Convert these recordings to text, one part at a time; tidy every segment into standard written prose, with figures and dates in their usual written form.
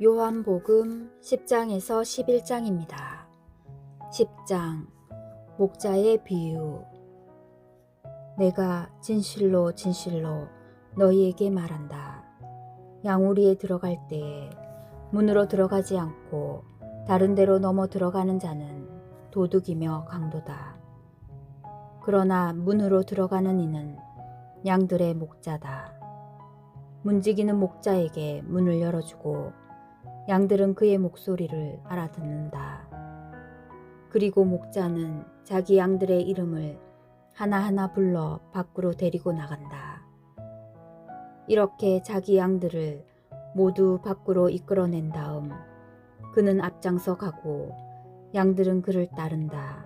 요한복음 10장에서 11장입니다. 10장 목자의 비유. 내가 진실로 진실로 너희에게 말한다. 양우리에 들어갈 때에 문으로 들어가지 않고 다른 데로 넘어 들어가는 자는 도둑이며 강도다. 그러나 문으로 들어가는 이는 양들의 목자다. 문지기는 목자에게 문을 열어주고 양들은 그의 목소리를 알아듣는다. 그리고 목자는 자기 양들의 이름을 하나하나 불러 밖으로 데리고 나간다. 이렇게 자기 양들을 모두 밖으로 이끌어낸 다음 그는 앞장서 가고 양들은 그를 따른다.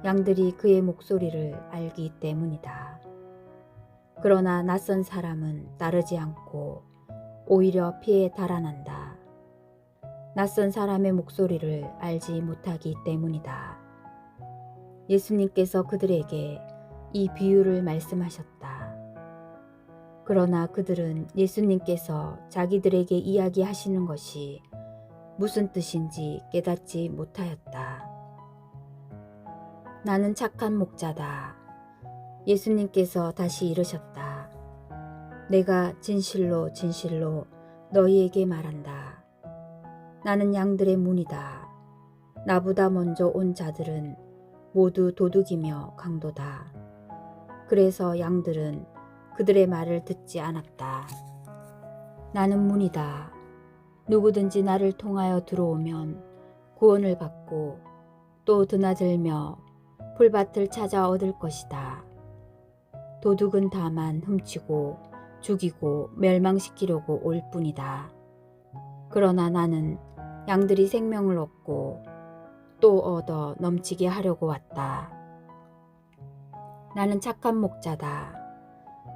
양들이 그의 목소리를 알기 때문이다. 그러나 낯선 사람은 따르지 않고 오히려 피해 달아난다. 낯선 사람의 목소리를 알지 못하기 때문이다. 예수님께서 그들에게 이 비유를 말씀하셨다. 그러나 그들은 예수님께서 자기들에게 이야기하시는 것이 무슨 뜻인지 깨닫지 못하였다. 나는 착한 목자다. 예수님께서 다시 이르셨다. 내가 진실로 진실로 너희에게 말한다. 나는 양들의 문이다. 나보다 먼저 온 자들은 모두 도둑이며 강도다. 그래서 양들은 그들의 말을 듣지 않았다. 나는 문이다. 누구든지 나를 통하여 들어오면 구원을 받고 또 드나들며 풀밭을 찾아 얻을 것이다. 도둑은 다만 훔치고 죽이고 멸망시키려고 올 뿐이다. 그러나 나는 양들이 생명을 얻고 또 얻어 넘치게 하려고 왔다. 나는 착한 목자다.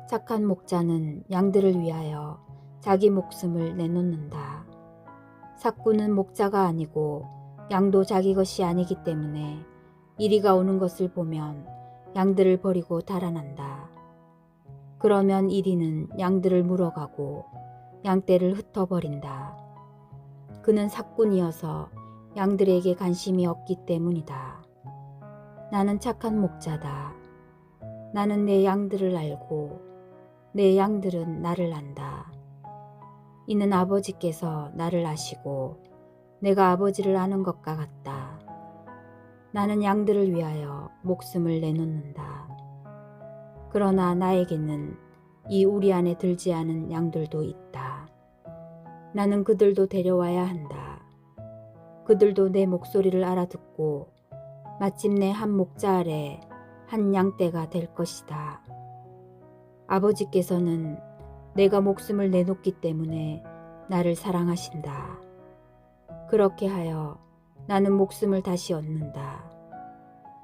착한 목자는 양들을 위하여 자기 목숨을 내놓는다. 삭구는 목자가 아니고 양도 자기 것이 아니기 때문에 이리가 오는 것을 보면 양들을 버리고 달아난다. 그러면 이리는 양들을 물어가고 양떼를 흩어버린다. 그는 삭군이어서 양들에게 관심이 없기 때문이다. 나는 착한 목자다. 나는 내 양들을 알고 내 양들은 나를 안다. 이는 아버지께서 나를 아시고 내가 아버지를 아는 것과 같다. 나는 양들을 위하여 목숨을 내놓는다. 그러나 나에게는 이 우리 안에 들지 않은 양들도 있다. 나는 그들도 데려와야 한다. 그들도 내 목소리를 알아듣고 마침내 한 목자 아래 한 양떼가 될 것이다. 아버지께서는 내가 목숨을 내놓기 때문에 나를 사랑하신다. 그렇게 하여 나는 목숨을 다시 얻는다.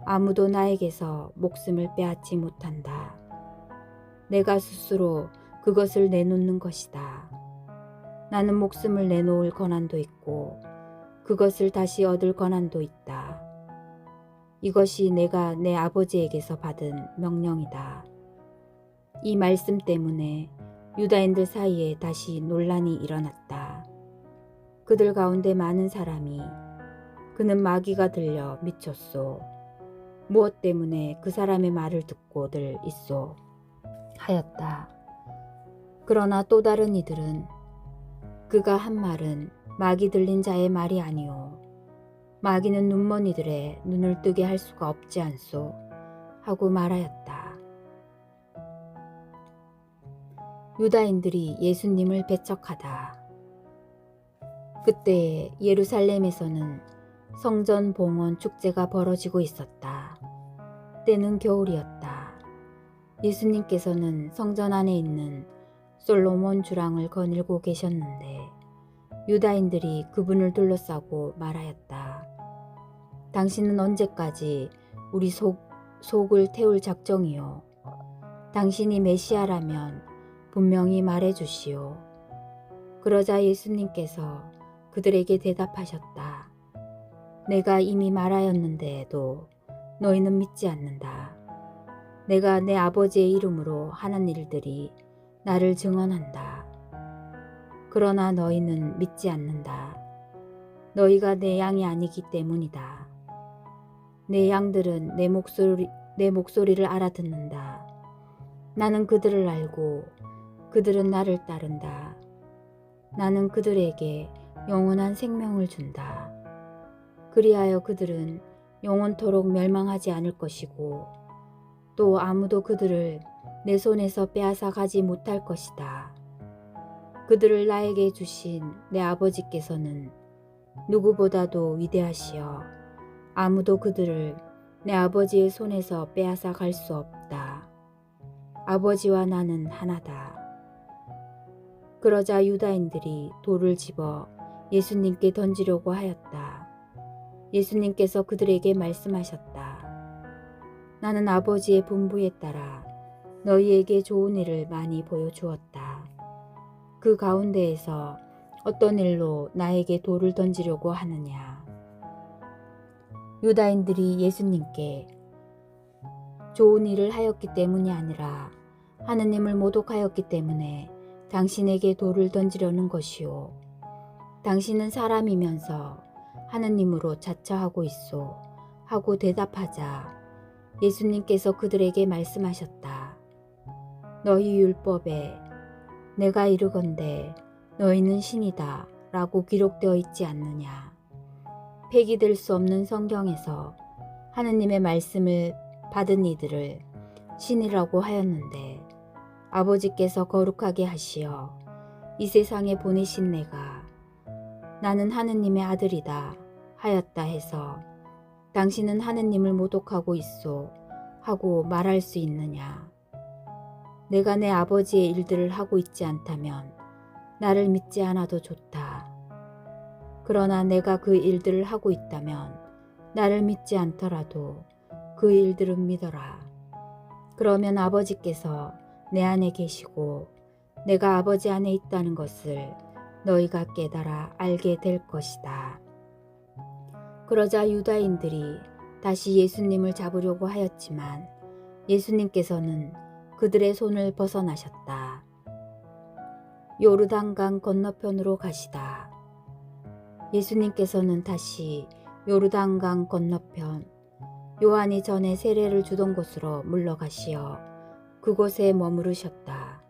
아무도 나에게서 목숨을 빼앗지 못한다. 내가 스스로 그것을 내놓는 것이다. 나는 목숨을 내놓을 권한도 있고 그것을 다시 얻을 권한도 있다. 이것이 내가 내 아버지에게서 받은 명령이다. 이 말씀 때문에 유다인들 사이에 다시 논란이 일어났다. 그들 가운데 많은 사람이 그는 마귀가 들려 미쳤소. 무엇 때문에 그 사람의 말을 듣고들 있소 하였다. 그러나 또 다른 이들은 그가 한 말은 마귀 들린 자의 말이 아니오. 마귀는 눈먼이들의 눈을 뜨게 할 수가 없지 않소 하고 말하였다. 유다인들이 예수님을 배척하다. 그때 예루살렘에서는 성전 봉헌 축제가 벌어지고 있었다. 때는 겨울이었다. 예수님께서는 성전 안에 있는 솔로몬 주랑을 거닐고 계셨는데 유다인들이 그분을 둘러싸고 말하였다. 당신은 언제까지 우리 속을 태울 작정이요? 당신이 메시아라면 분명히 말해주시오. 그러자 예수님께서 그들에게 대답하셨다. 내가 이미 말하였는데도 너희는 믿지 않는다. 내가 내 아버지의 이름으로 하는 일들이 나를 증언한다. 그러나 너희는 믿지 않는다. 너희가 내 양이 아니기 때문이다. 내 양들은 내 목소리를 알아듣는다. 나는 그들을 알고 그들은 나를 따른다. 나는 그들에게 영원한 생명을 준다. 그리하여 그들은 영원토록 멸망하지 않을 것이고 또 아무도 그들을 내 손에서 빼앗아 가지 못할 것이다. 그들을 나에게 주신 내 아버지께서는 누구보다도 위대하시여 아무도 그들을 내 아버지의 손에서 빼앗아 갈 수 없다. 아버지와 나는 하나다. 그러자 유다인들이 돌을 집어 예수님께 던지려고 하였다. 예수님께서 그들에게 말씀하셨다. 나는 아버지의 분부에 따라 너희에게 좋은 일을 많이 보여주었다. 그 가운데에서 어떤 일로 나에게 돌을 던지려고 하느냐. 유다인들이 예수님께 좋은 일을 하였기 때문이 아니라 하느님을 모독하였기 때문에 당신에게 돌을 던지려는 것이요. 당신은 사람이면서 하느님으로 자처하고 있소 하고 대답하자 예수님께서 그들에게 말씀하셨다. 너희 율법에 내가 이르건대 너희는 신이다 라고 기록되어 있지 않느냐. 폐기될 수 없는 성경에서 하느님의 말씀을 받은 이들을 신이라고 하였는데 아버지께서 거룩하게 하시어 이 세상에 보내신 내가 나는 하느님의 아들이다 하였다 해서 당신은 하느님을 모독하고 있소 하고 말할 수 있느냐. 내가 내 아버지의 일들을 하고 있지 않다면 나를 믿지 않아도 좋다. 그러나 내가 그 일들을 하고 있다면 나를 믿지 않더라도 그 일들은 믿어라. 그러면 아버지께서 내 안에 계시고 내가 아버지 안에 있다는 것을 너희가 깨달아 알게 될 것이다. 그러자 유다인들이 다시 예수님을 잡으려고 하였지만 예수님께서는 그들의 손을 벗어나셨다. 요르단강 건너편으로 가시다. 예수님께서는 다시 요르단강 건너편 요한이 전에 세례를 주던 곳으로 물러가시어 그곳에 머무르셨다.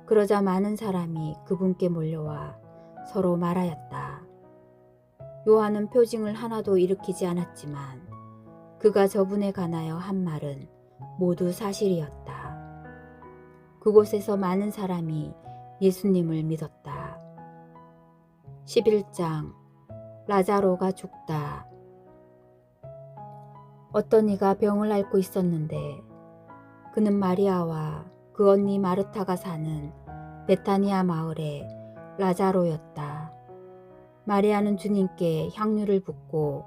그러자 많은 사람이 그분께 몰려와 서로 말하였다. 요한은 표징을 하나도 일으키지 않았지만 그가 저분에 관하여 한 말은 모두 사실이었다. 그곳에서 많은 사람이 예수님을 믿었다. 11장 라자로가 죽다. 어떤 이가 병을 앓고 있었는데 그는 마리아와 그 언니 마르타가 사는 베타니아 마을의 라자로였다. 마리아는 주님께 향유를 붓고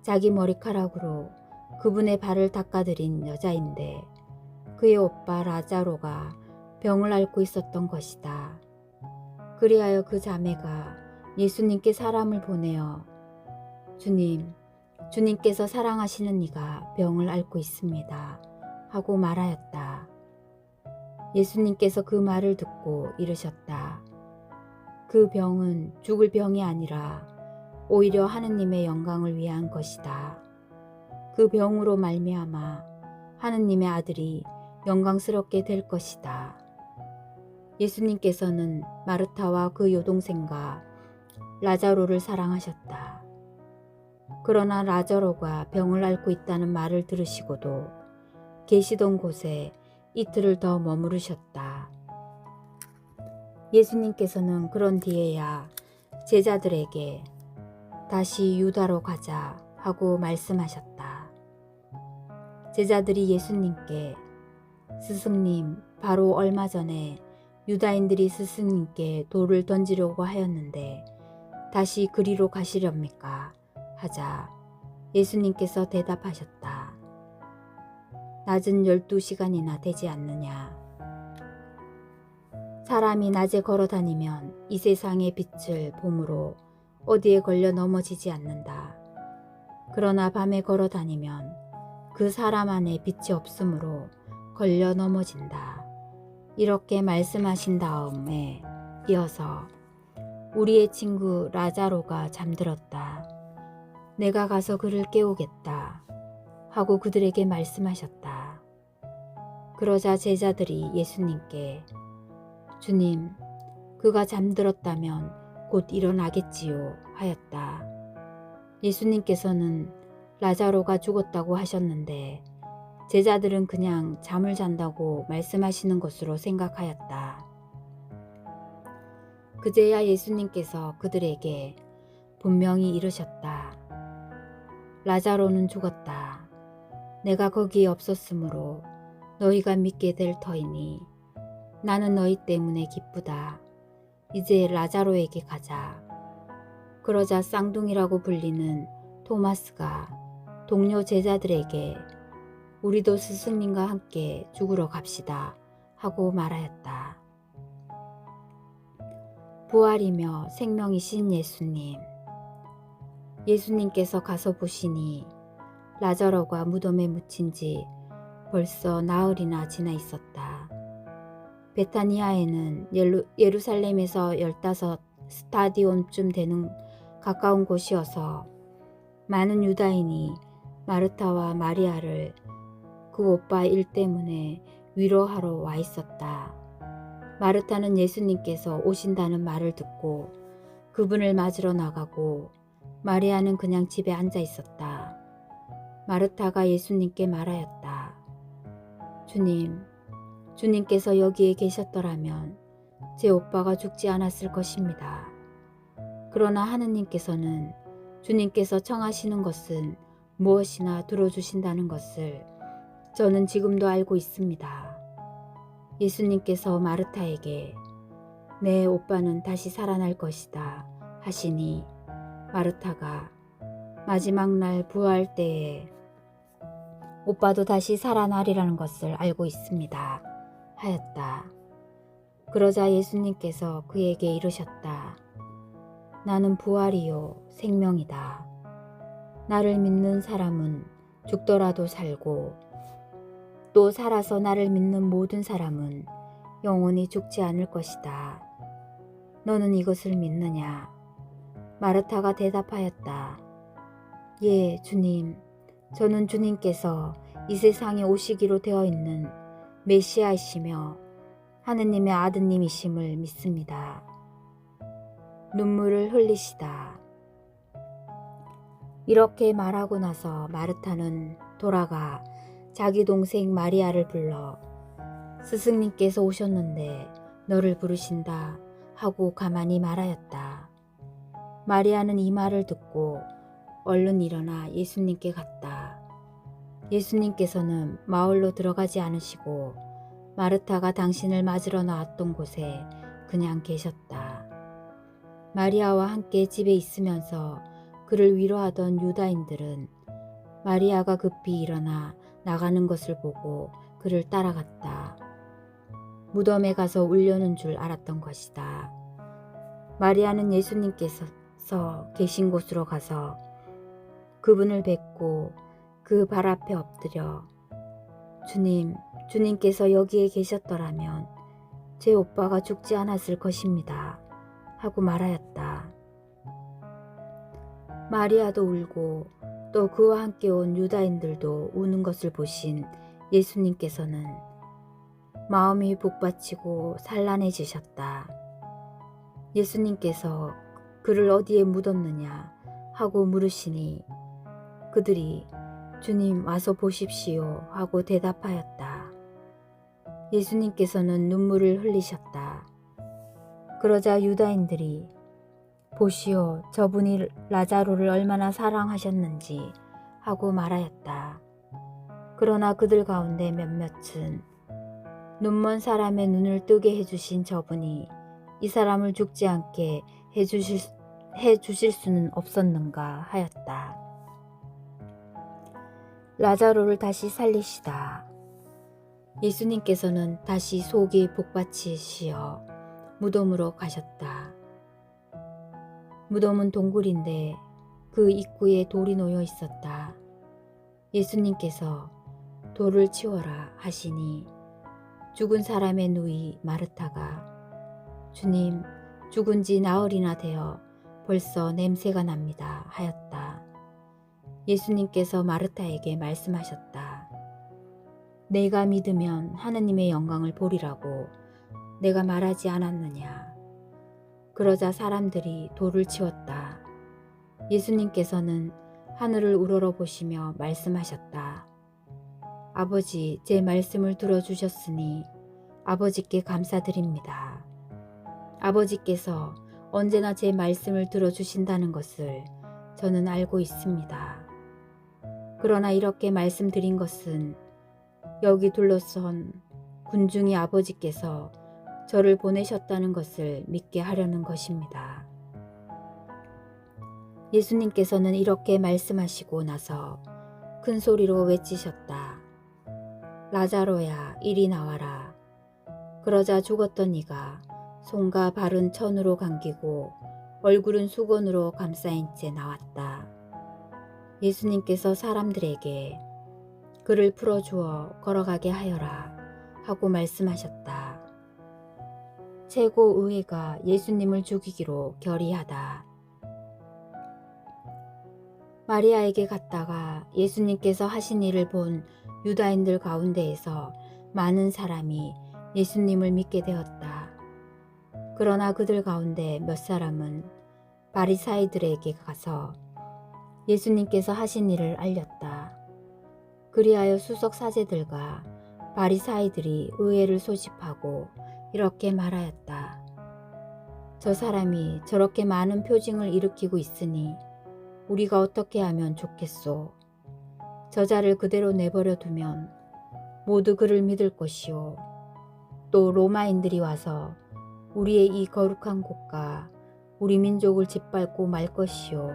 자기 머리카락으로 그분의 발을 닦아드린 여자인데 그의 오빠 라자로가 병을 앓고 있었던 것이다. 그리하여 그 자매가 예수님께 사람을 보내어 주님께서 사랑하시는 이가 병을 앓고 있습니다 하고 말하였다. 예수님께서 그 말을 듣고 이르셨다. 그 병은 죽을 병이 아니라 오히려 하느님의 영광을 위한 것이다. 그 병으로 말미암아 하느님의 아들이 영광스럽게 될 것이다. 예수님께서는 마르타와 그 여동생과 라자로를 사랑하셨다. 그러나 라자로가 병을 앓고 있다는 말을 들으시고도 계시던 곳에 이틀을 더 머무르셨다. 예수님께서는 그런 뒤에야 제자들에게 다시 유다로 가자 하고 말씀하셨다. 제자들이 예수님께 스승님, 바로 얼마 전에 유다인들이 스승님께 돌을 던지려고 하였는데 다시 그리로 가시렵니까? 하자 예수님께서 대답하셨다. 낮은 12시간이나 되지 않느냐. 사람이 낮에 걸어다니면 이 세상의 빛을 봄으로 어디에 걸려 넘어지지 않는다. 그러나 밤에 걸어다니면 그 사람 안에 빛이 없으므로 걸려 넘어진다. 이렇게 말씀하신 다음에 이어서 우리의 친구 라자로가 잠들었다. 내가 가서 그를 깨우겠다 하고 그들에게 말씀하셨다. 그러자 제자들이 예수님께 주님, 그가 잠들었다면 곧 일어나겠지요 하였다. 예수님께서는 라자로가 죽었다고 하셨는데 제자들은 그냥 잠을 잔다고 말씀하시는 것으로 생각하였다. 그제야 예수님께서 그들에게 분명히 이르셨다. 라자로는 죽었다. 내가 거기에 없었으므로 너희가 믿게 될 터이니 나는 너희 때문에 기쁘다. 이제 라자로에게 가자. 그러자 쌍둥이라고 불리는 토마스가 동료 제자들에게 우리도 스승님과 함께 죽으러 갑시다 하고 말하였다. 부활이며 생명이신 예수님. 예수님께서 가서 보시니 라자로가 무덤에 묻힌 지 벌써 나흘이나 지나 있었다. 베타니아에는 예루살렘에서 15 스타디온쯤 되는 가까운 곳이어서 많은 유다인이 마르타와 마리아를 그 오빠 일 때문에 위로하러 와 있었다. 마르타는 예수님께서 오신다는 말을 듣고 그분을 맞으러 나가고 마리아는 그냥 집에 앉아 있었다. 마르타가 예수님께 말하였다. 주님께서 여기에 계셨더라면 제 오빠가 죽지 않았을 것입니다. 그러나 하느님께서는 주님께서 청하시는 것은 무엇이나 들어주신다는 것을 저는 지금도 알고 있습니다. 예수님께서 마르타에게 내 오빠는 다시 살아날 것이다 하시니 마르타가 마지막 날 부활 때에 오빠도 다시 살아나리라는 것을 알고 있습니다 하였다. 그러자 예수님께서 그에게 이르셨다. 나는 부활이요 생명이다. 나를 믿는 사람은 죽더라도 살고 또 살아서 나를 믿는 모든 사람은 영원히 죽지 않을 것이다. 너는 이것을 믿느냐? 마르타가 대답하였다. 예, 주님. 저는 주님께서 이 세상에 오시기로 되어 있는 메시아이시며 하느님의 아드님이심을 믿습니다. 눈물을 흘리시다. 이렇게 말하고 나서 마르타는 돌아가 자기 동생 마리아를 불러 스승님께서 오셨는데 너를 부르신다 하고 가만히 말하였다. 마리아는 이 말을 듣고 얼른 일어나 예수님께 갔다. 예수님께서는 마을로 들어가지 않으시고 마르타가 당신을 맞으러 나왔던 곳에 그냥 계셨다. 마리아와 함께 집에 있으면서 그를 위로하던 유다인들은 마리아가 급히 일어나 나가는 것을 보고 그를 따라갔다. 무덤에 가서 울려는 줄 알았던 것이다. 마리아는 예수님께서 계신 곳으로 가서 그분을 뵙고 그 발 앞에 엎드려 주님께서 여기에 계셨더라면 제 오빠가 죽지 않았을 것입니다 하고 말하였다. 마리아도 울고 또 그와 함께 온 유다인들도 우는 것을 보신 예수님께서는 마음이 북받치고 산란해지셨다. 예수님께서 그를 어디에 묻었느냐 하고 물으시니 그들이 주님 와서 보십시오 하고 대답하였다. 예수님께서는 눈물을 흘리셨다. 그러자 유다인들이 보시오 저분이 라자로를 얼마나 사랑하셨는지 하고 말하였다. 그러나 그들 가운데 몇몇은 눈먼 사람의 눈을 뜨게 해주신 저분이 이 사람을 죽지 않게 해주실 수는 없었는가 하였다. 라자로를 다시 살리시다. 예수님께서는 다시 속이 복받치시어 무덤으로 가셨다. 무덤은 동굴인데 그 입구에 돌이 놓여 있었다. 예수님께서 돌을 치워라 하시니 죽은 사람의 누이 마르타가 주님, 죽은 지 나흘이나 되어 벌써 냄새가 납니다 하였다. 예수님께서 마르타에게 말씀하셨다. 내가 믿으면 하느님의 영광을 보리라고 내가 말하지 않았느냐. 그러자 사람들이 돌을 치웠다. 예수님께서는 하늘을 우러러보시며 말씀하셨다. 아버지, 제 말씀을 들어주셨으니 아버지께 감사드립니다. 아버지께서 언제나 제 말씀을 들어주신다는 것을 저는 알고 있습니다. 그러나 이렇게 말씀드린 것은 여기 둘러선 군중이 아버지께서 저를 보내셨다는 것을 믿게 하려는 것입니다. 예수님께서는 이렇게 말씀하시고 나서 큰 소리로 외치셨다. 라자로야, 이리 나와라. 그러자 죽었던 이가 손과 발은 천으로 감기고 얼굴은 수건으로 감싸인 채 나왔다. 예수님께서 사람들에게 그를 풀어주어 걸어가게 하여라 하고 말씀하셨다. 최고의회가 예수님을 죽이기로 결의하다. 마리아에게 갔다가 예수님께서 하신 일을 본 유다인들 가운데에서 많은 사람이 예수님을 믿게 되었다. 그러나 그들 가운데 몇 사람은 바리사이들에게 가서 예수님께서 하신 일을 알렸다. 그리하여 수석 사제들과 바리사이들이 의회를 소집하고 이렇게 말하였다. 저 사람이 저렇게 많은 표징을 일으키고 있으니 우리가 어떻게 하면 좋겠소? 저자를 그대로 내버려 두면 모두 그를 믿을 것이요. 또 로마인들이 와서 우리의 이 거룩한 곳과 우리 민족을 짓밟고 말 것이요.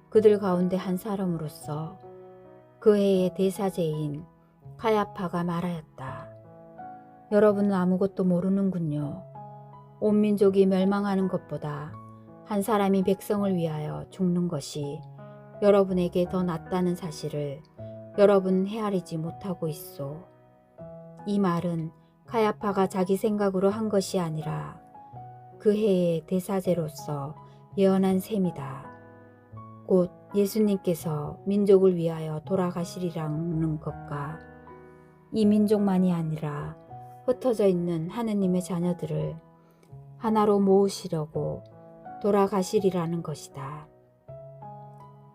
그들 가운데 한 사람으로서 그 해의 대사제인 카야파가 말하였다. 여러분은 아무것도 모르는군요. 온 민족이 멸망하는 것보다 한 사람이 백성을 위하여 죽는 것이 여러분에게 더 낫다는 사실을 여러분은 헤아리지 못하고 있소. 이 말은 카야파가 자기 생각으로 한 것이 아니라 그 해의 대사제로서 예언한 셈이다. 곧 예수님께서 민족을 위하여 돌아가시리라는 것과 이 민족만이 아니라 흩어져 있는 하느님의 자녀들을 하나로 모으시려고 돌아가시리라는 것이다.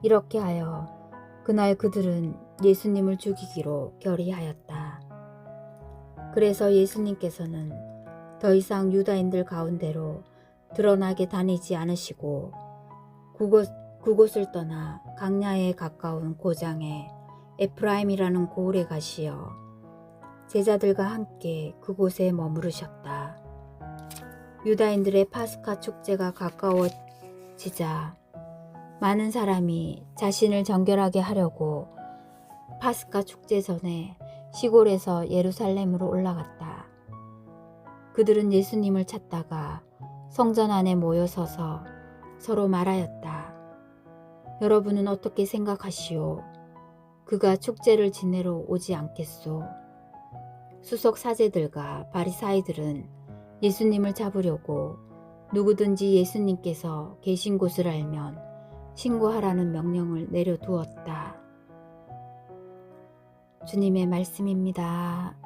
이렇게 하여 그날 그들은 예수님을 죽이기로 결의하였다. 그래서 예수님께서는 더 이상 유다인들 가운데로 드러나게 다니지 않으시고 그곳을 떠나 강야에 가까운 고장에 에프라임이라는 고을에 가시어 제자들과 함께 그곳에 머무르셨다. 유다인들의 파스카 축제가 가까워지자 많은 사람이 자신을 정결하게 하려고 파스카 축제 전에 시골에서 예루살렘으로 올라갔다. 그들은 예수님을 찾다가 성전 안에 모여 서서 서로 말하였다. 여러분은 어떻게 생각하시오? 그가 축제를 지내러 오지 않겠소? 수석 사제들과 바리사이들은 예수님을 잡으려고 누구든지 예수님께서 계신 곳을 알면 신고하라는 명령을 내려두었다. 주님의 말씀입니다.